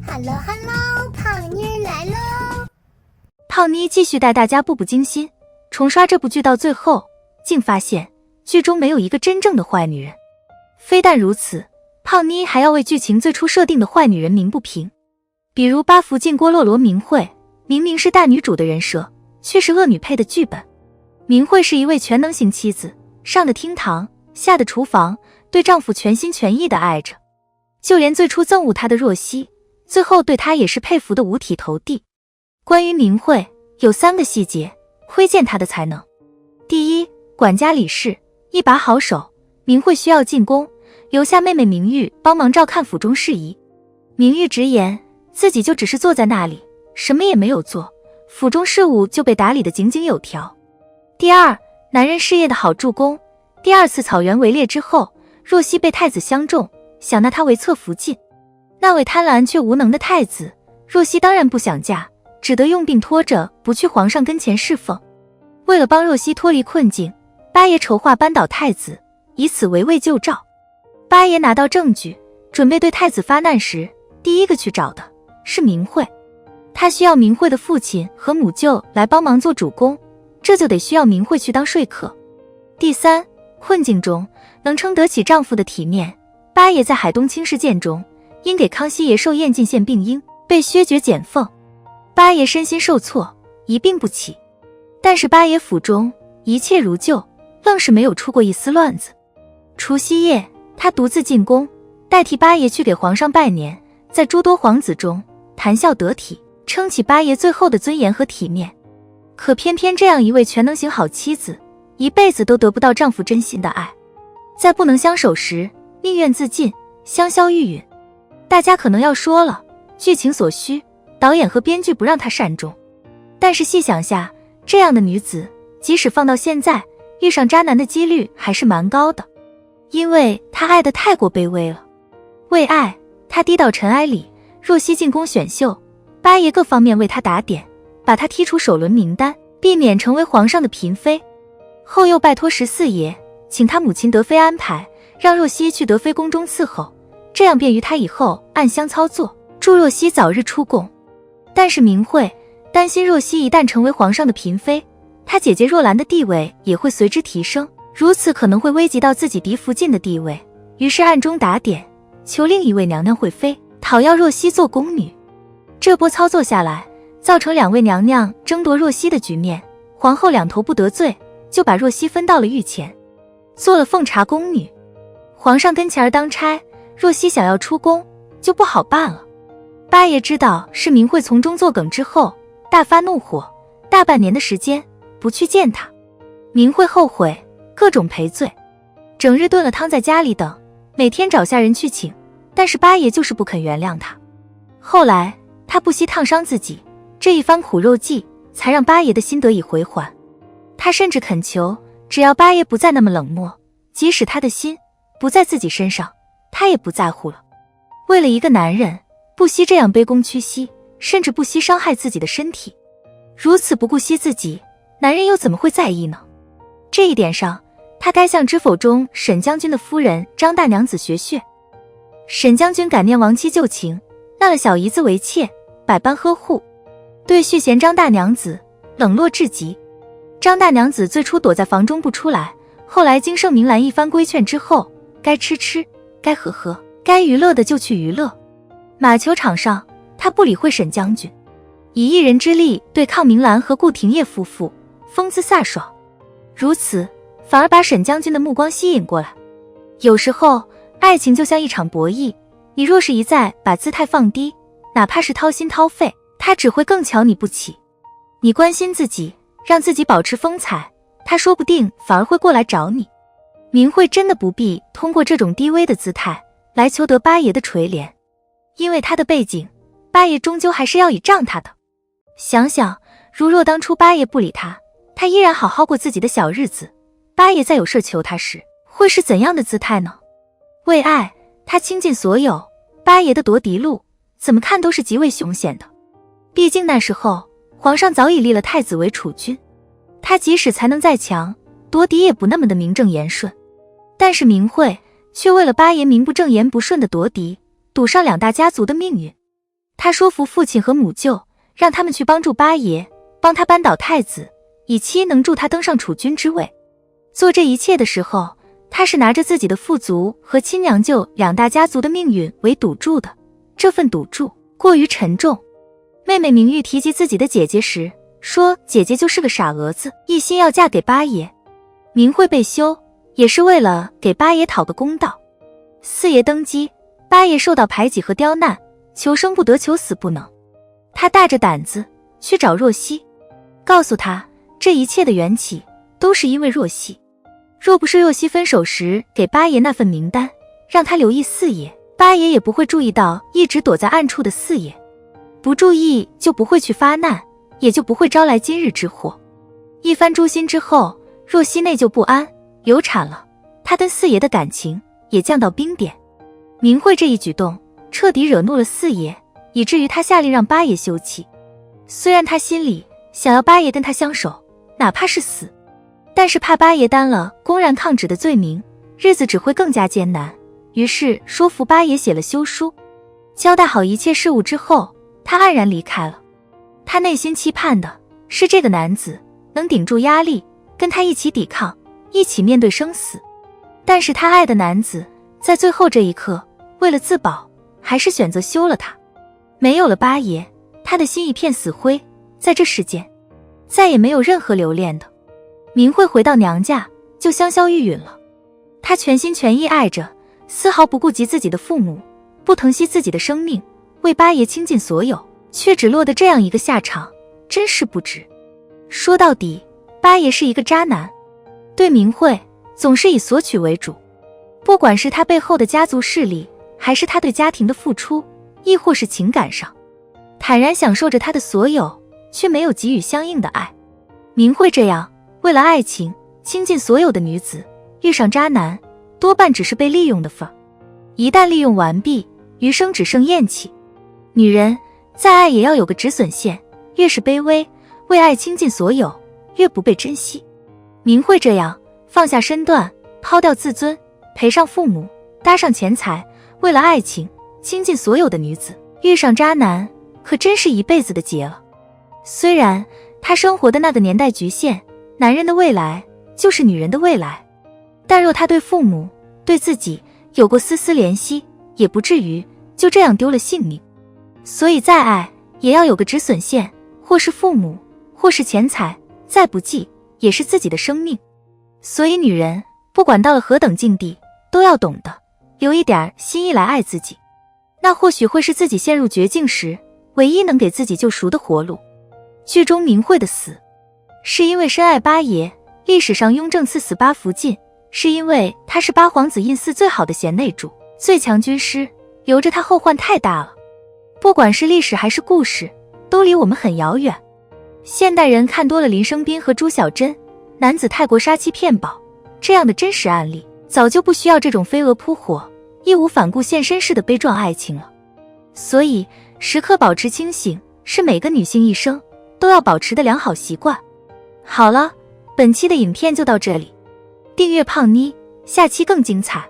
Hello Hello， 胖妮儿来喽！胖妮继续带大家步步惊心，重刷这部剧到最后，竟发现剧中没有一个真正的坏女人。非但如此，胖妮还要为剧情最初设定的坏女人鸣不平。比如八福晋郭洛罗明慧，明明是大女主的人设，却是恶女配的剧本。明慧是一位全能型妻子，上的厅堂，下的厨房，对丈夫全心全意地爱着。就连最初憎恶她的若曦，最后对她也是佩服得五体投地。关于明慧，有3个细节窥见她的才能。第一，管家李氏，一把好手。明慧需要进宫，留下妹妹明玉帮忙照看府中事宜。明玉直言自己就只是坐在那里，什么也没有做，府中事务就被打理得井井有条。第二，男人事业的好助攻。第2次草原围猎之后，若曦被太子相中，想纳他为侧福晋。那位贪婪却无能的太子，若曦当然不想嫁，只得用病拖着不去皇上跟前侍奉。为了帮若曦脱离困境，八爷筹划扳倒太子，以此为魏救赵。八爷拿到证据，准备对太子发难时，第一个去找的是明慧。他需要明慧的父亲和母舅来帮忙做主公，这就得需要明慧去当说客。第三，困境中能撑得起丈夫的体面。八爷在海东青事件中，因给康熙爷寿宴进献病缨，被削爵减俸，八爷身心受挫，一病不起。但是八爷府中一切如旧，愣是没有出过一丝乱子。除夕夜，他独自进宫，代替八爷去给皇上拜年，在诸多皇子中谈笑得体，撑起八爷最后的尊严和体面。可偏偏这样一位全能型好妻子，一辈子都得不到丈夫真心的爱，在不能相守时，宁愿自尽，香消玉殒。大家可能要说了，剧情所需，导演和编剧不让她善终。但是细想下，这样的女子，即使放到现在，遇上渣男的几率还是蛮高的，因为她爱得太过卑微了。为爱，她低到尘埃里，若曦进宫选秀，八爷各方面为她打点，把她踢出首轮名单，避免成为皇上的嫔妃。后又拜托14爷，请他母亲德妃安排，让若曦去德妃宫中伺候，这样便于他以后暗箱操作，助若曦早日出宫。但是明慧担心若曦一旦成为皇上的嫔妃，她姐姐若兰的地位也会随之提升，如此可能会危及到自己嫡福晋的地位，于是暗中打点，求另一位娘娘会妃，讨要若曦做宫女。这波操作下来，造成2位娘娘争夺若曦的局面，皇后两头不得罪，就把若曦分到了御前，做了奉茶宫女。皇上跟前儿当差，若曦想要出宫就不好办了。八爷知道是明慧从中作梗之后，大发怒火，大半年的时间不去见她。明慧后悔，各种赔罪，整日炖了汤在家里等，每天找下人去请，但是八爷就是不肯原谅她。后来他不惜烫伤自己，这一番苦肉计才让八爷的心得以回还。他甚至恳求，只要八爷不再那么冷漠，即使他的心不在自己身上，他也不在乎了。为了一个男人，不惜这样卑躬屈膝，甚至不惜伤害自己的身体，如此不顾惜自己，男人又怎么会在意呢？这一点上，他该向知否中沈将军的夫人张大娘子学学。沈将军感念亡妻旧情，纳了小姨子为妾，百般呵护，对续弦张大娘子冷落至极。张大娘子最初躲在房中不出来，后来经盛明兰一番规劝之后，该吃吃，该喝喝，该娱乐的就去娱乐。马球场上，他不理会沈将军，以一人之力对抗明兰和顾廷烨夫妇，风姿飒爽。如此，反而把沈将军的目光吸引过来。有时候，爱情就像一场博弈，你若是一再把姿态放低，哪怕是掏心掏肺，他只会更瞧你不起。你关心自己，让自己保持风采，他说不定反而会过来找你。明慧真的不必通过这种低微的姿态来求得八爷的垂怜，因为他的背景，八爷终究还是要倚仗他的。想想，如若当初八爷不理他，他依然好好过自己的小日子，八爷再有事求他时，会是怎样的姿态呢？为爱，他倾尽所有，八爷的夺嫡路怎么看都是极为凶险的。毕竟那时候皇上早已立了太子为储君，他即使才能再强，夺嫡也不那么的名正言顺。但是明慧却为了八爷名不正言不顺的夺嫡赌上两大家族的命运。他说服父亲和母舅，让他们去帮助八爷，帮他扳倒太子，以期能助他登上储君之位。做这一切的时候，他是拿着自己的父族和亲娘舅两大家族的命运为赌注的，这份赌注过于沉重。妹妹明玉提及自己的姐姐时，说姐姐就是个傻蛾子，一心要嫁给八爷。明慧被休，也是为了给八爷讨个公道。四爷登基，八爷受到排挤和刁难，求生不得，求死不能。他大着胆子去找若曦，告诉他这一切的缘起都是因为若曦。若不是若曦分手时给八爷那份名单，让他留意四爷，八爷也不会注意到一直躲在暗处的四爷。不注意就不会去发难，也就不会招来今日之祸。一番诛心之后，若曦内疚不安，流产了，她跟四爷的感情也降到冰点。明慧这一举动彻底惹怒了四爷，以至于他下令让八爷休妻。虽然他心里想要八爷跟他相守，哪怕是死，但是怕八爷担了公然抗旨的罪名，日子只会更加艰难。于是说服八爷写了休书，交代好一切事务之后，他黯然离开了。他内心期盼的是这个男子能顶住压力，跟他一起抵抗，一起面对生死。但是他爱的男子在最后这一刻，为了自保，还是选择休了他。没有了八爷，他的心一片死灰，在这世间再也没有任何留恋的。明慧回到娘家就香消玉殒了。她全心全意爱着，丝毫不顾及自己的父母，不疼惜自己的生命，为八爷倾尽所有，却只落得这样一个下场，真是不值。说到底，八爷是一个渣男，对明慧总是以索取为主。不管是他背后的家族势力，还是他对家庭的付出，亦或是情感上，坦然享受着他的所有，却没有给予相应的爱。明慧这样为了爱情倾尽所有的女子，遇上渣男多半只是被利用的份儿。一旦利用完毕，余生只剩厌弃。女人再爱也要有个止损线，越是卑微，为爱倾尽所有，越不被珍惜。明慧这样放下身段，抛掉自尊，赔上父母，搭上钱财，为了爱情倾尽所有的女子，遇上渣男可真是一辈子的劫了。虽然她生活的那个年代局限，男人的未来就是女人的未来，但若她对父母对自己有过丝丝怜惜，也不至于就这样丢了性命。所以再爱也要有个止损线，或是父母，或是钱财，再不济也是自己的生命。所以女人不管到了何等境地，都要懂得留一点心意来爱自己，那或许会是自己陷入绝境时唯一能给自己救赎的活路。剧中明慧的死是因为深爱八爷，历史上雍正赐死八福晋，是因为他是八皇子胤祀最好的贤内助，最强军师，留着他后患太大了。不管是历史还是故事，都离我们很遥远。现代人看多了林生斌和朱小贞男子泰国杀妻骗保这样的真实案例，早就不需要这种飞蛾扑火义无反顾献身式的悲壮爱情了。所以时刻保持清醒是每个女性一生都要保持的良好习惯。好了，本期的影片就到这里，订阅胖妮，下期更精彩。